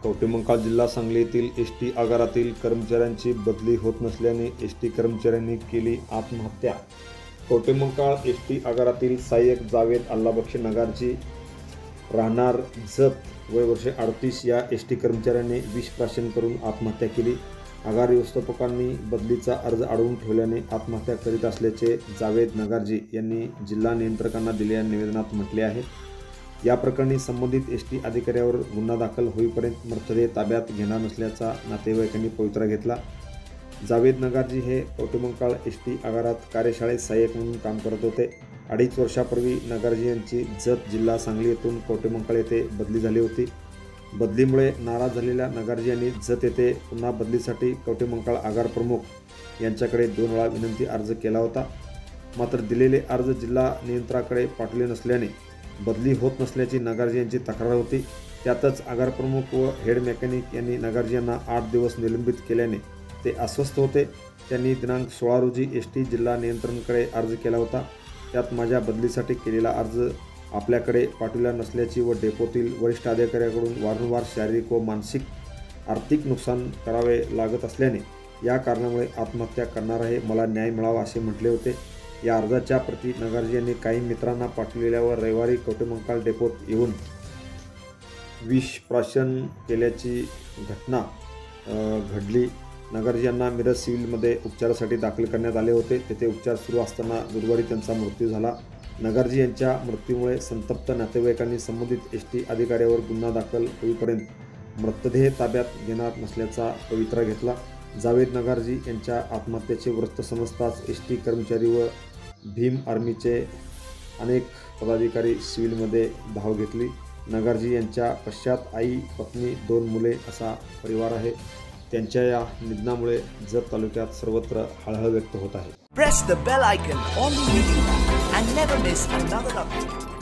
कवठेमंकाळ जिल्हा सांगली येथील एसटी आगारातील कर्मचाऱ्यांची बदली होत नसल्याने एसटी कर्मचाऱ्यांनी केली आत्महत्या। कवठेमंकाळ एसटी आगारातील सहाय्यक जावेद अल्लाबक्षी नगारजी राहणार जत वय वर्ष 38 या एसटी कर्मचाऱ्याने विष प्राशन करून आत्महत्या केली। आगार व्यवस्थापकांनी बदलीचा अर्ज अडवून ठेवल्याने आत्महत्या करीत असल्याचे जावेद नगारजी यांनी जिल्हा नियंत्रकांना दिलेल्या निवेदनात म्हटले आहे। या प्रकरणी संबंधित एसटी अधिकाऱ्यावर गुन्हा दाखल होईपर्यंत मृतदेह ताब्यात घेणार नसल्याचा नातेवाईकांनी पवित्रा घेतला। जावेद नगारजी हे कवठेमंकाळ एसटी आगारात कार्यशाळेत सहाय्यक म्हणून काम करत होते। 2.5 वर्षापूर्वी नगारजी यांची जत जिल्हा सांगली येथून कवठेमंकाळ येथे बदली झाली होती। बदलीमुळे नाराज झालेल्या नगारजी यांनी जत येथे पुन्हा बदलीसाठी कवठेमंकाळ आगार प्रमुख यांच्याकडे 2 वेळा विनंती अर्ज केला होता। मात्र दिलेले अर्ज जिल्हा नियंत्रकाकडे पाठवले नसल्याने बदली होत नसल्याची नगारजी यांची तक्रार होती। त्यातच आगार प्रमुख व हेड मेकॅनिक यांनी नगारजी यांना 8 दिवस निलंबित केल्याने ते अस्वस्थ होते। त्यांनी दिनांक 16 रोजी एसटी जिल्हा नियंत्रणाकडे अर्ज केला होता। त्यात माझ्या बदलीसाठी केलेला अर्ज आपल्याकडे पाठवला नसल्याची व डेपोतील वरिष्ठ अधिकाऱ्यांकडून वारंवार शारीरिक व मानसिक आर्थिक नुकसान करावे लागत असल्याने या कारणामुळे आत्महत्या करणार आहे, मला न्याय मिळावा असे म्हटले होते। या अर्जाच्या प्रती नगारजी यांनी काही मित्रांना पाठवलेल्यावर रविवारी कवठेमंकाळ डेपोत येऊन विष प्राशन केल्याची घटना घडली। नगारजी यांना मिरज सिव्हिलमध्ये उपचारासाठी दाखल करण्यात आले होते। तेथे उपचार सुरू असताना बुधवारी त्यांचा मृत्यू झाला। नगारजी यांच्या मृत्यूमुळे संतप्त नातेवाईकांनी संबंधित एसटी अधिकाऱ्यावर गुन्हा दाखल होईपर्यंत मृतदेह ताब्यात घेणार नसल्याचा पवित्रा घेतला। जावेद नगारजी यांच्या आत्महत्येचे वृत्त समजताच एसटी कर्मचारी व भीम आर्मीचे अनेक पदाधिकारी सिव्हिलमध्ये धाव घेतली। नगारजी यांच्या पश्चात आई, पत्नी, 2 मुले असा परिवार आहे। त्यांच्या या निधनामुळे जत तालुक्यात सर्वत्र हळहळ व्यक्त होत आहे। Press the bell icon on the YouTube app and never miss another update.